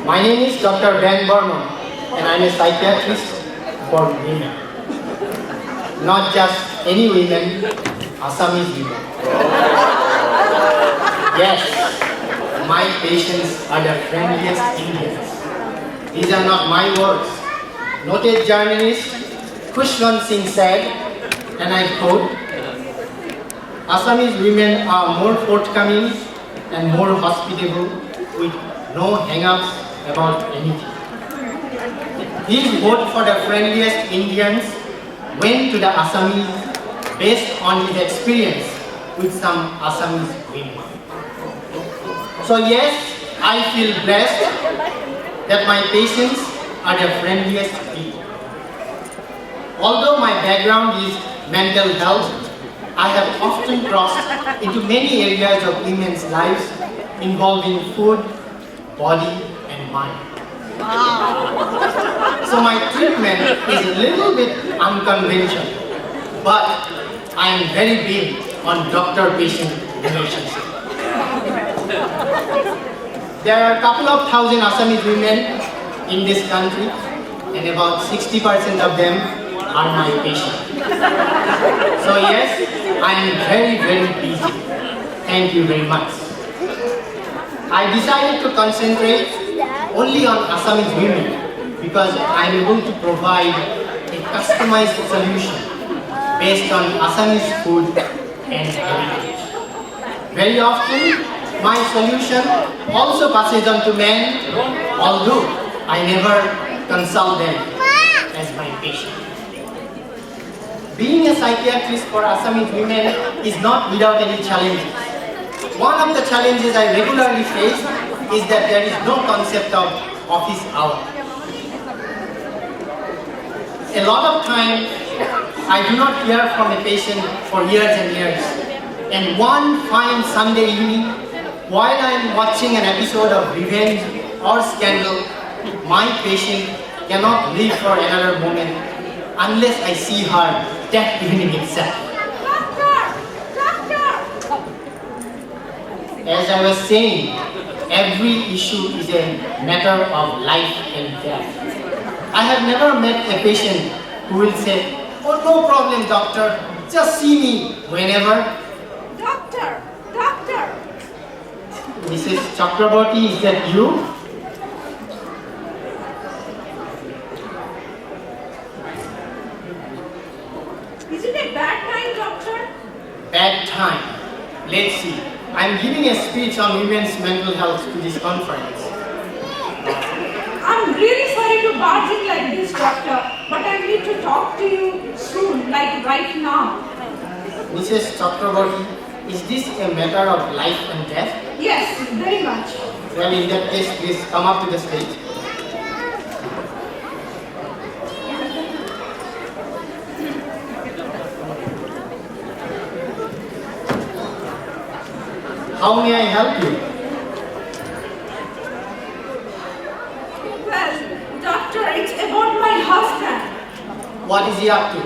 My name is Dr. Ben Barman, and I'm a psychiatrist for women. Not just any women, Assamese women. Yes, my patients are the friendliest Indians. These are not my words. Noted journalist Khushwant Singh said, and I quote, Assamese women are more forthcoming and more hospitable with no hang-ups about anything. His vote for the friendliest Indians went to the Assamese based on his experience with some Assamese women. So yes, I feel blessed that my patients are the friendliest people. Although my background is mental health, I have often crossed into many areas of women's lives involving food, body, and mind. So my treatment is a little bit unconventional, but I am very big on doctor-patient relationship. There are a couple of thousand Assamese women in this country, and about 60% of them are my patients. So yes, I am very, very busy. Thank you very much. I decided to concentrate only on Assamese women because I am able to provide a customized solution based on Assamese food and heritage. Very often, my solution also passes on to men, although I never consult them as my patient. Being a psychiatrist for Assamese women is not without any challenges. One of the challenges I regularly face is that there is no concept of office hour. A lot of times, I do not hear from a patient for years and years. And one fine Sunday evening, while I am watching an episode of Revenge or Scandal, my patient cannot live for another moment unless I see her that evening itself. Doctor! As I was saying, every issue is a matter of life and death. I have never met a patient who will say, "Oh, no problem, doctor, just see me whenever." Doctor! Mrs. Chakraborty, is that you? Is it a bad time, doctor? Bad time. Let's see. I'm giving a speech on women's mental health to this conference. I'm really sorry to barge in like this, doctor, but I need to talk to you soon, like right now. Mrs. Chakraborty, is this a matter of life and death? Yes, very much. Well, in that case, please come up to the stage. How may I help you? Well, doctor, it's about my husband. What is he up to?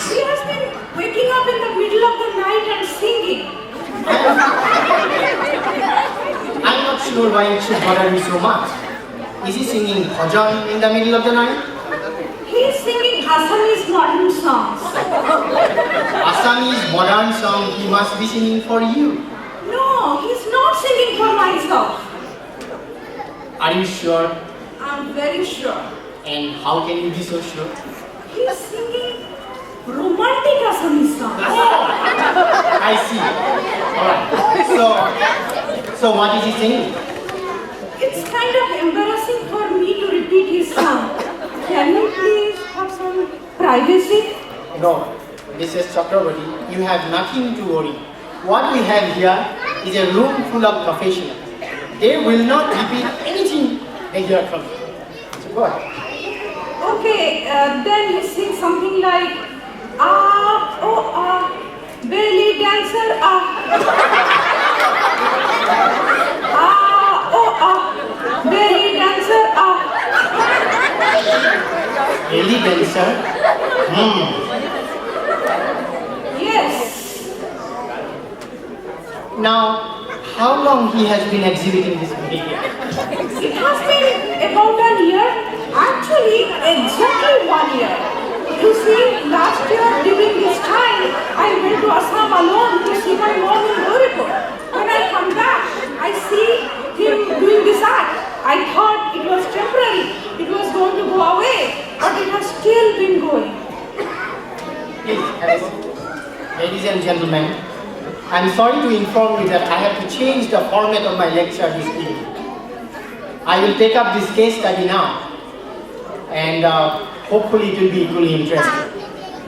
He has been waking up in the middle of the night and singing. I'm not sure why it should bother you so much. Is he singing bhajan in the middle of the night? He's singing Assamese modern songs. Assamese modern song he must be singing for you. No, he's not singing for myself. Are you sure? I'm very sure. And how can you be so sure? He's singing romantic Assamese songs. I see. Alright. So what is he singing? It's kind of embarrassing for me to repeat his song. Can we please have some privacy? No, Mrs. Chakraborty, you have nothing to worry. What we have here is a room full of professionals. They will not repeat anything they hear from you. So go ahead. Okay, then he sings something like belly dancer, belly dancer, Belly dancer? Yes. Now, how long he has been exhibiting this behavior? It has been about a year, actually exactly 1 year. You see, last year during this time, I went to Assam alone to see my mom in Goripur. When I come back, I see him doing this act. I thought it was temporary, it was going to go away, but it has still been going. Please, ladies and gentlemen, I'm sorry to inform you that I have to change the format of my lecture this evening. I will take up this case study now, and hopefully it will be equally interesting.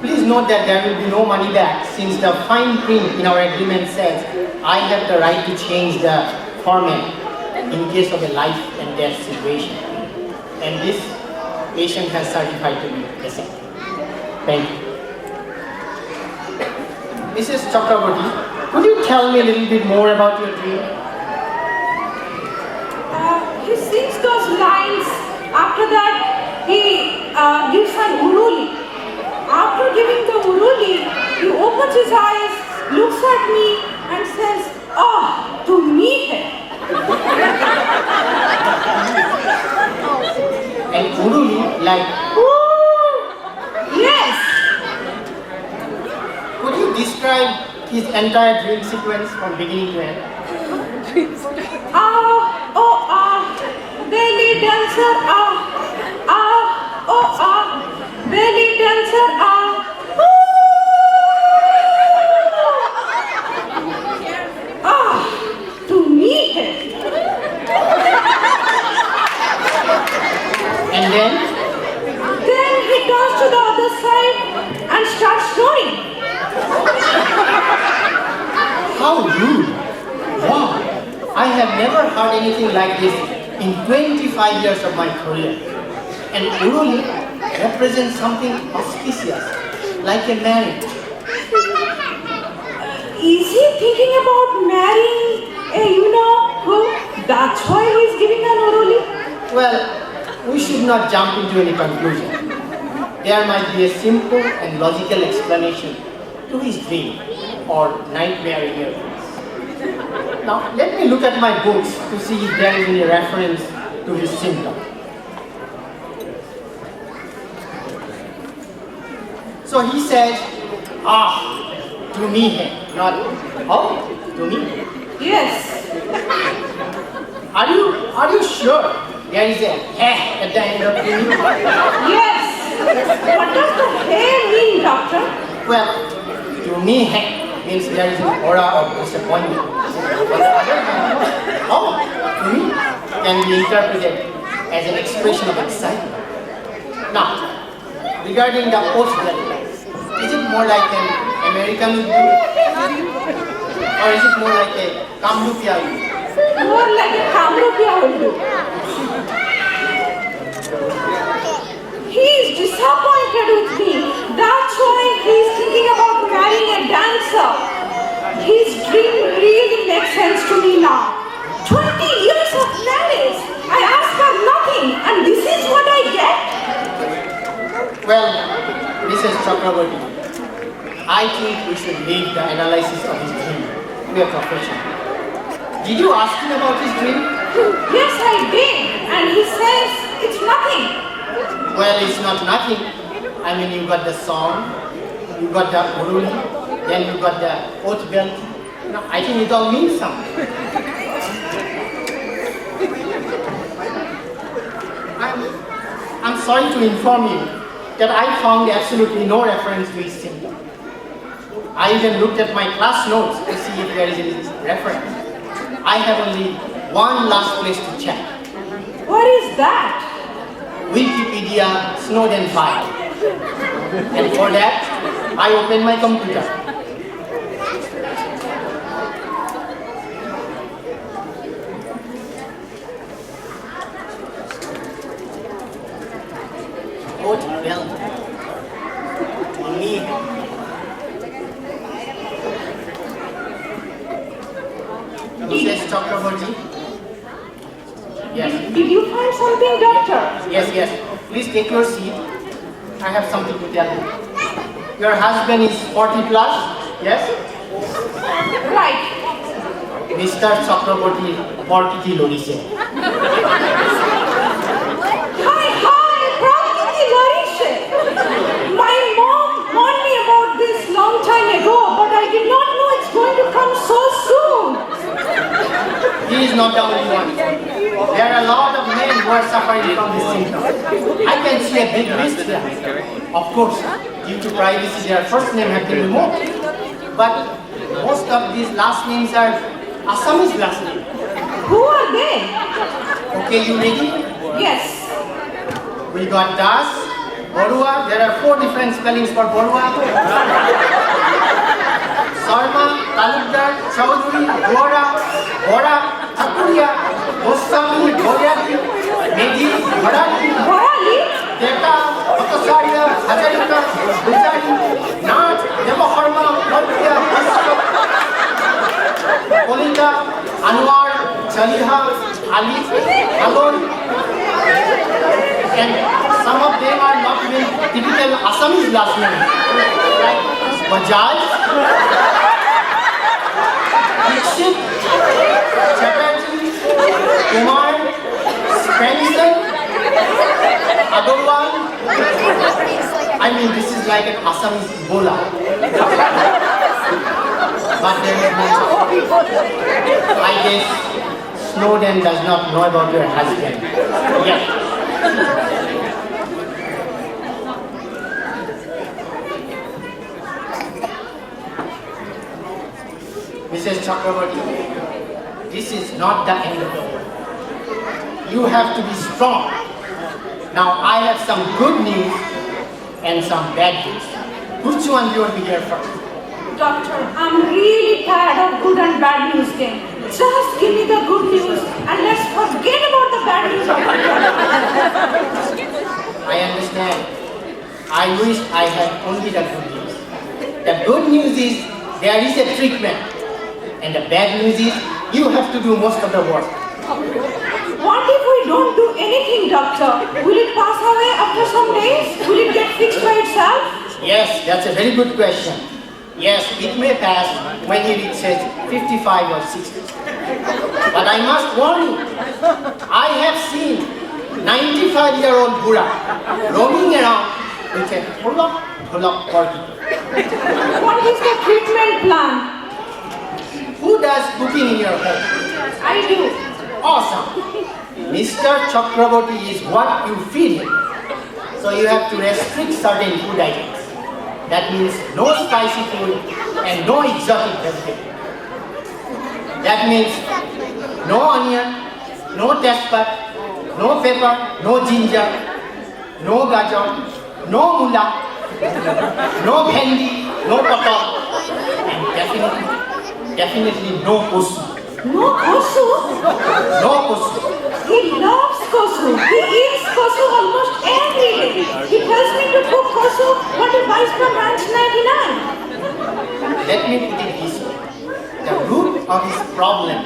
Please note that there will be no money back, since the fine print in our agreement says I have the right to change the format in case of a life and death situation. And this patient has certified to be innocent. Thank you. Mrs. Chakraborty, could you tell me a little bit more about your dream? He sings those lines. After that, he gives an uruli. After giving the uruli, he opens his eyes, looks at me, and says, "Oh, to me hai." And uruli, like, Yes. could you describe his entire dream sequence from beginning to end? Belly dancer, belly dancer, to me hai. And then He turns to the other side and starts snoring. how rude! Wow! I have never heard anything like this in 25 years of my career. And uruli represents something auspicious, like a marriage. Is he thinking about marrying a who? That's why he's giving an uruli? Well, we should not jump into any conclusion. There might be a simple and logical explanation to his dream or nightmare in your case. Now, let me look at my books to see if there is any reference to his symptom. So he said, to me hai, not, to me. Yes. Are you sure there is a hai at the end of to me? Yes. What does the hair mean, doctor? Well, to me hai means there is an aura of disappointment. On the other hand, to me can be interpreted as an expression of excitement. Now, regarding the oath letter, is it more like an American Urdu? Or is it more like a Kamrupia Urdu? More like a Kamrupia Urdu. He is disappointed with me. That's why he is thinking about marrying a dancer. His dream really makes sense to me now. 20 years of marriage. I ask her nothing, and this is what I get. Well, Mrs. Chakraborty, I think we should leave the analysis of his dream to a professional. Did you ask him about his dream? Yes, I did, and he says it's nothing. Well, it's not nothing. I mean, you got the song, you got the uruli, then you got the oath belt. No, I think it all means something. I'm sorry to inform you that I found absolutely no reference to his symptom. I even looked at my class notes to see if there is any reference. I have only one last place to check. What is that? Wikipedia Snowden file. And for that, I open my computer. Oath belt. Me. Mrs. Chakraborty? Yes. Did you find something, doctor? Yes. Please take your seat. I have something to tell you. Your husband is 40 plus? Yes? Right. Mr. Chakraborty Porkiti Lorise. Hi, Prakiti Larishe. My mom warned me about this long time ago, but I did not know it's going to come so soon. He is not the only one. There are a lot of men who are suffering from this symptom. I can see a big list here. Of course, due to privacy, their first name have been removed. But most of these last names are Assamese last name. Who are they? Okay, you ready? Yes. We got Das, Borua. There are 4 different spellings for Borua. Sarma, Talukdar, Chaudhuri, Gora, Bora, Thakuria, Goswami, Goryati, Medhi, Bharati, Bharali? Deka, Bhattacharya, Hajarika, Bujari, Nath, Devaharma, Bhatia, Kolita, Anwar, Chaliha, Ali, Alon, and some of them are not even typical Assamese last names, like Bajaj, Dixit, Chatterjee, Kumar, Spencer, Agarwal. I mean, this is like an Assamese Ebola. But there is no I guess Snowden does not know about your husband. Yes. Mrs. Chakraborty, this is not the end of the world. You have to be strong. Now I have some good news and some bad news. Which one do you want to hear first? Doctor, I'm really tired of good and bad news game. Just give me the good news and let's forget about the bad news. I understand. I wish I had only the good news. The good news is there is a treatment. And the bad news is you have to do most of the work. What if we don't do anything, doctor? Will it pass away after some days? Will it get fixed by itself? Yes, that's a very good question. Yes, it may pass when you reaches 55 or 60. But I must warn you, I have seen 95-year-old Buddha roaming around with a pull-up porky. What is the treatment plan? Who does cooking in your home? I do. Awesome. Mr. Chakraborty is what you feed him. So you have to restrict certain food items. That means no spicy food and no exotic vegetable. That means no onion, no tezpat, no pepper, no ginger, no gajar, no mula, no bhendi, no patal, and definitely no kosu. No kosu? No kosu. He loves kosu. He eats kosu almost every day. He tells me to cook kosu, but he buys from Ranch 99. Let me put it this way. The root of his problem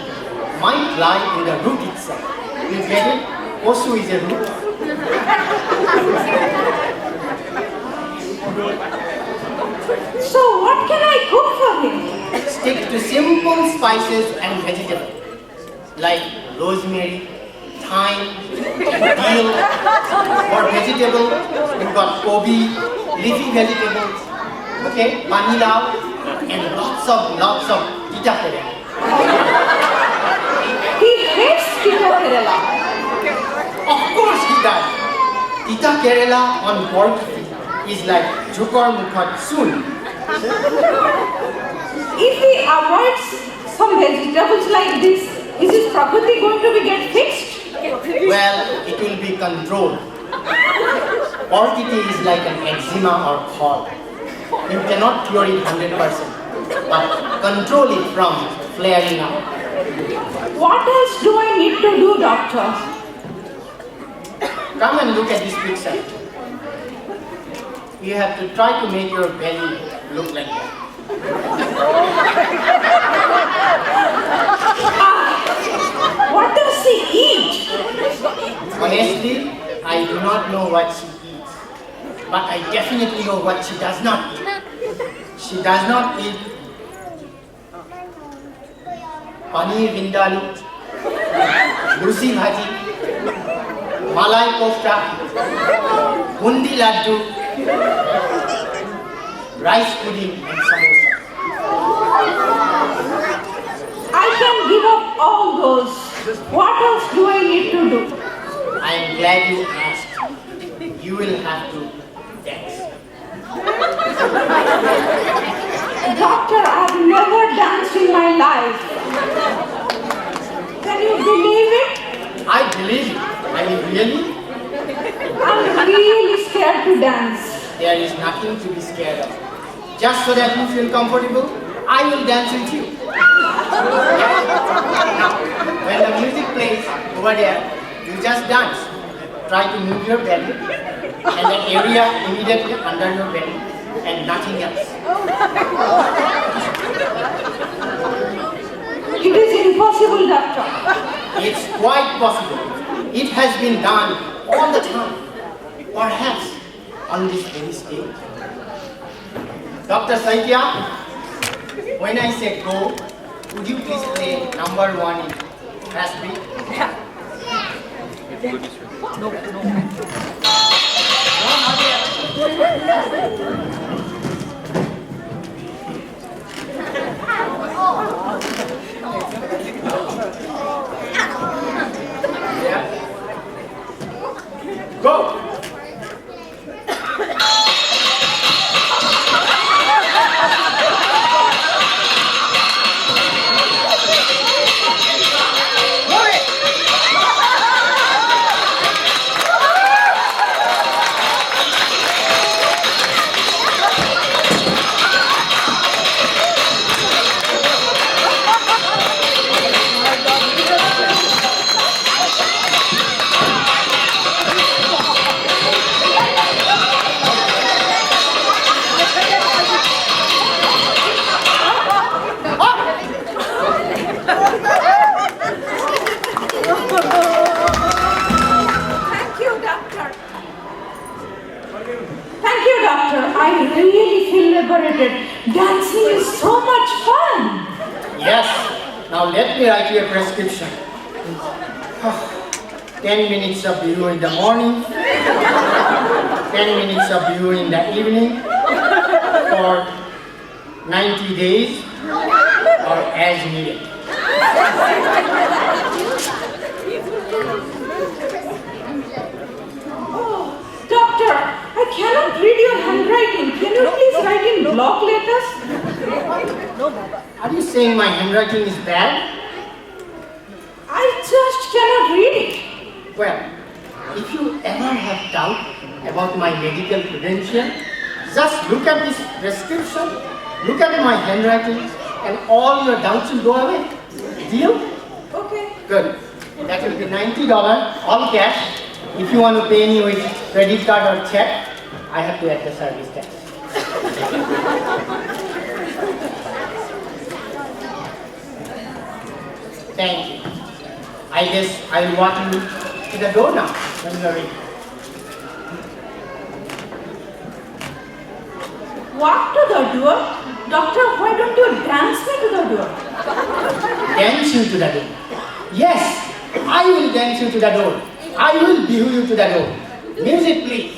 might lie in the root itself. You get it? Kosu is a root. So what can I cook for him? Stick to simple spices and vegetables like rosemary, thyme, dill. For vegetable, you've got kobi, leafy vegetables, okay, panilao, and lots of tita kerala. He hates tita kerala. Of course he does. Tita kerala on pork is like jukor mukhat soon. If he avoids some vegetables like this, is his prakriti going to get fixed? Well, it will be controlled. Porkiti is like an eczema or cold. You cannot cure it 100%, but control it from flaring up. What else do I need to do, doctor? Come and look at this picture. You have to try to make your belly look like that. What does she eat? Honestly, I do not know what she eats, but I definitely know what she does not eat. She does not eat paneer vindaloo, lusi bhaji, malai kofta, bundi laddu, rice pudding and samosa. I can give up all those. What else do I need to do? I am glad you asked. You will have to dance. Doctor, I've never danced in my life. Can you believe it? I believe you. Are you really? I'm really scared to dance. There is nothing to be scared of. Just so that you feel comfortable, I will dance with you. Now, when the music plays over there, you just dance. Try to move your belly and the area immediately under your belly and nothing else. It is impossible, doctor. It's quite possible. It has been done all the time. Perhaps on this very stage. Dr. Saitya, when I say go, would you please play number 1 in fast beat? No, Go! I really feel liberated. Dancing is so much fun. Yes. Now let me write you a prescription. 10 minutes of you in the morning, 10 minutes of you in the evening, for 90 days, or as needed. Doctor, I cannot read your handwriting. Can you please write in block letters? Are you saying my handwriting is bad? I just cannot read it. Well, if you ever have doubt about my medical credential, just look at this prescription, look at my handwriting, and all your doubts will go away. Deal? Okay. Good. That will be $90, all cash. If you want to pay me with credit card or check, I have to add the service tax. Thank you. I guess I will walk you to the door now when you are ready. Walk to the door? Doctor, why don't you dance me to the door? Dance you to the door. Yes, I will dance you to the door. I will beat you to the door. Music, please.